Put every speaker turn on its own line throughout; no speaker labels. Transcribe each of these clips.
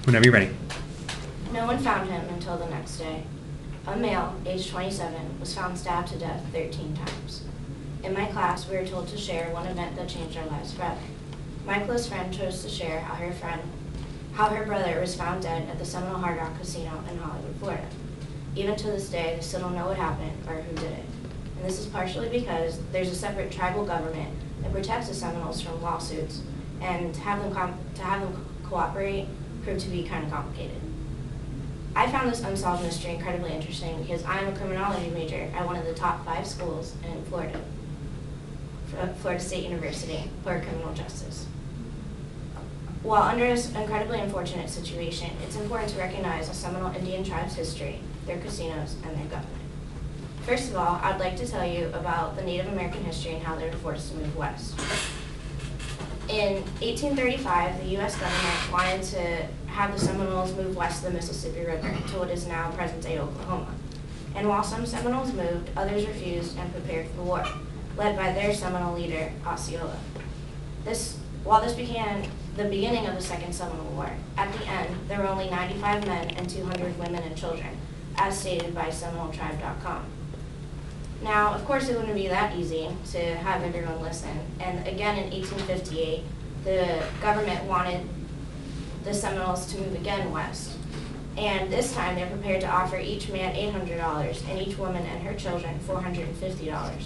Whenever you're ready.
No one found him until the next day. A male, age 27, was found stabbed to death 13 times. In my class, we were told to share one event that changed our lives forever. My close friend chose to share how her brother was found dead at the Seminole Hard Rock Casino in Hollywood, Florida. Even to this day, they still don't know what happened or who did it. And this is partially because there's a separate tribal government that protects the Seminoles from lawsuits, and to have them cooperate proved to be kind of complicated. I found this unsolved mystery incredibly interesting because I'm a criminology major at one of the top 5 schools in Florida, Florida State University for criminal justice. While under this incredibly unfortunate situation, it's important to recognize the Seminole Indian tribe's history, their casinos, and their government. First of all, I'd like to tell you about the Native American history and how they were forced to move west. In 1835, the U.S. government wanted to have the Seminoles move west of the Mississippi River to what is now present-day Oklahoma. And while some Seminoles moved, others refused and prepared for war, led by their Seminole leader, Osceola. While this began the beginning of the Second Seminole War, at the end, there were only 95 men and 200 women and children, as stated by SeminoleTribe.com. Now, of course, it wouldn't be that easy to have everyone listen, and again in 1858, the government wanted the Seminoles to move again west, and this time they're prepared to offer each man $800 and each woman and her children $450,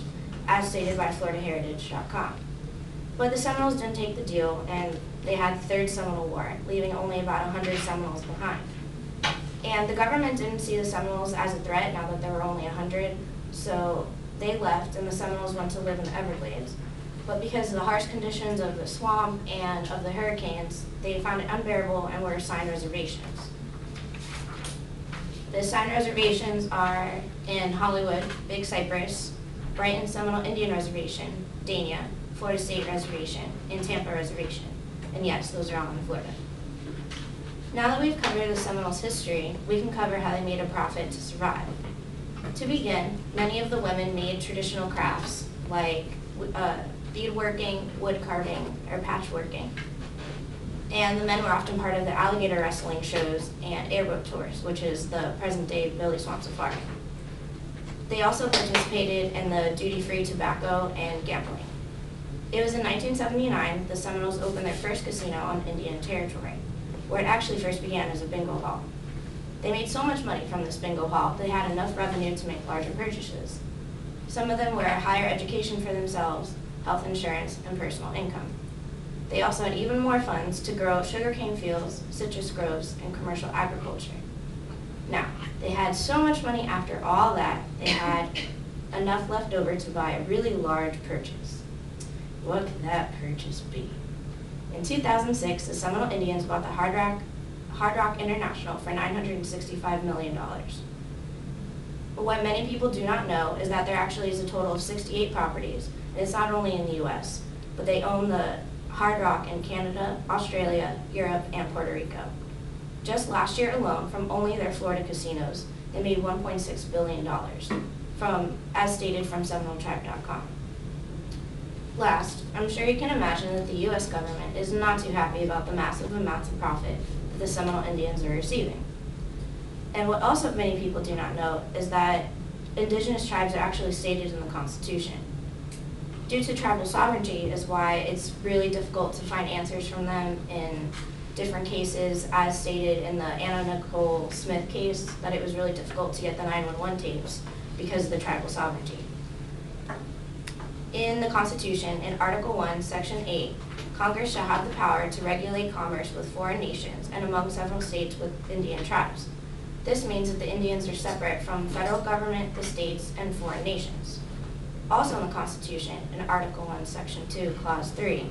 as stated by FloridaHeritage.com. But the Seminoles didn't take the deal, and they had the Third Seminole War, leaving only about 100 Seminoles behind. And the government didn't see the Seminoles as a threat now that there were only 100, so they left and the Seminoles went to live in the Everglades. But because of the harsh conditions of the swamp and of the hurricanes, they found it unbearable and were assigned reservations. The assigned reservations are in Hollywood, Big Cypress, Brighton Seminole Indian Reservation, Dania, Florida State Reservation, and Tampa Reservation. And yes, those are all in Florida. Now that we've covered the Seminoles' history, we can cover how they made a profit to survive. To begin, many of the women made traditional crafts like beadworking, wood carving, or patchworking. And the men were often part of the alligator wrestling shows and airboat tours, which is the present-day Billy Swamp Safari. They also participated in the duty-free tobacco and gambling. It was in 1979 the Seminoles opened their first casino on Indian territory, where it actually first began as a bingo hall. They made so much money from this bingo hall, they had enough revenue to make larger purchases. Some of them were higher education for themselves, health insurance, and personal income. They also had even more funds to grow sugarcane fields, citrus groves, and commercial agriculture. Now, they had so much money after all that, they had enough left over to buy a really large purchase. What could that purchase be? In 2006, the Seminole Indians bought the Hard Rock International for $965 million. But what many people do not know is that there actually is a total of 68 properties, and it's not only in the U.S., but they own the Hard Rock in Canada, Australia, Europe, and Puerto Rico. Just last year alone, from only their Florida casinos, they made $1.6 billion, as stated from SeminoleTribe.com. Last, I'm sure you can imagine that the U.S. government is not too happy about the massive amounts of profit that the Seminole Indians are receiving. And what also many people do not know is that indigenous tribes are actually stated in the Constitution. Due to tribal sovereignty is why it's really difficult to find answers from them in different cases, as stated in the Anna Nicole Smith case, that it was really difficult to get the 911 tapes because of the tribal sovereignty. In the Constitution, in Article 1, Section 8, Congress shall have the power to regulate commerce with foreign nations and among several states with Indian tribes. This means that the Indians are separate from federal government, the states, and foreign nations. Also in the Constitution, in Article 1, Section 2, Clause 3,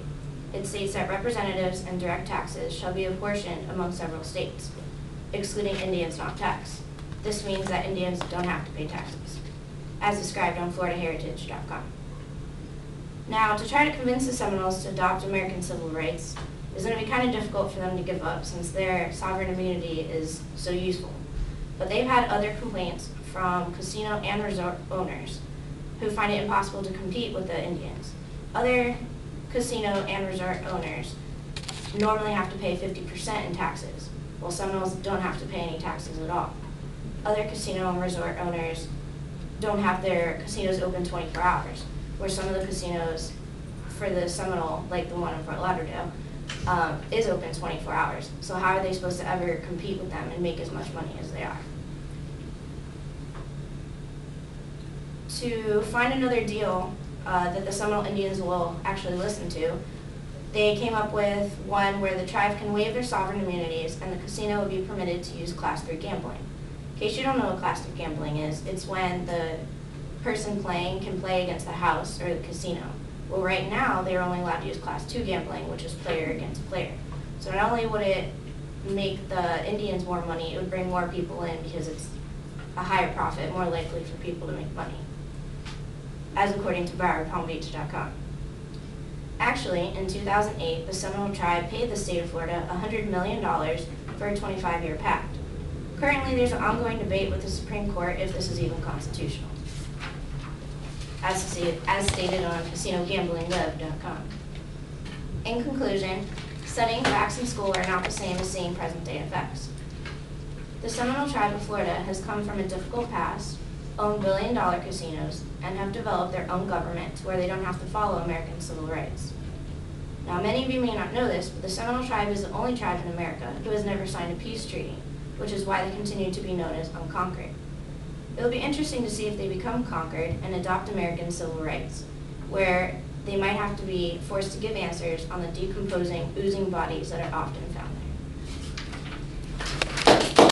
it states that representatives and direct taxes shall be apportioned among several states, excluding Indians not taxed. This means that Indians don't have to pay taxes, as described on FloridaHeritage.com. Now, to try to convince the Seminoles to adopt American civil rights is going to be kind of difficult for them to give up since their sovereign immunity is so useful. But they've had other complaints from casino and resort owners who find it impossible to compete with the Indians. Other casino and resort owners normally have to pay 50% in taxes, while Seminoles don't have to pay any taxes at all. Other casino and resort owners don't have their casinos open 24 hours, where some of the casinos for the Seminole, like the one in Fort Lauderdale, is open 24 hours. So how are they supposed to ever compete with them and make as much money as they are? To find another deal that the Seminole Indians will actually listen to, they came up with one where the tribe can waive their sovereign immunities and the casino would be permitted to use Class 3 gambling. In case you don't know what Class 3 gambling is, it's when the person playing can play against the house or the casino. Well, right now, they're only allowed to use Class 2 gambling, which is player against player. So not only would it make the Indians more money, it would bring more people in because it's a higher profit, more likely for people to make money, as according to BrowardPalmBeach.com. Actually, in 2008, the Seminole tribe paid the state of Florida $100 million for a 25-year pact. Currently, there's an ongoing debate with the Supreme Court if this is even constitutional, as stated on CasinoGamblingWeb.com. In conclusion, studying facts in school are not the same as seeing present-day effects. The Seminole tribe of Florida has come from a difficult past, own billion-dollar casinos, and have developed their own government where they don't have to follow American civil rights. Now, many of you may not know this, but the Seminole tribe is the only tribe in America who has never signed a peace treaty, which is why they continue to be known as unconquered. It will be interesting to see if they become conquered and adopt American civil rights, where they might have to be forced to give answers on the decomposing, oozing bodies that are often found.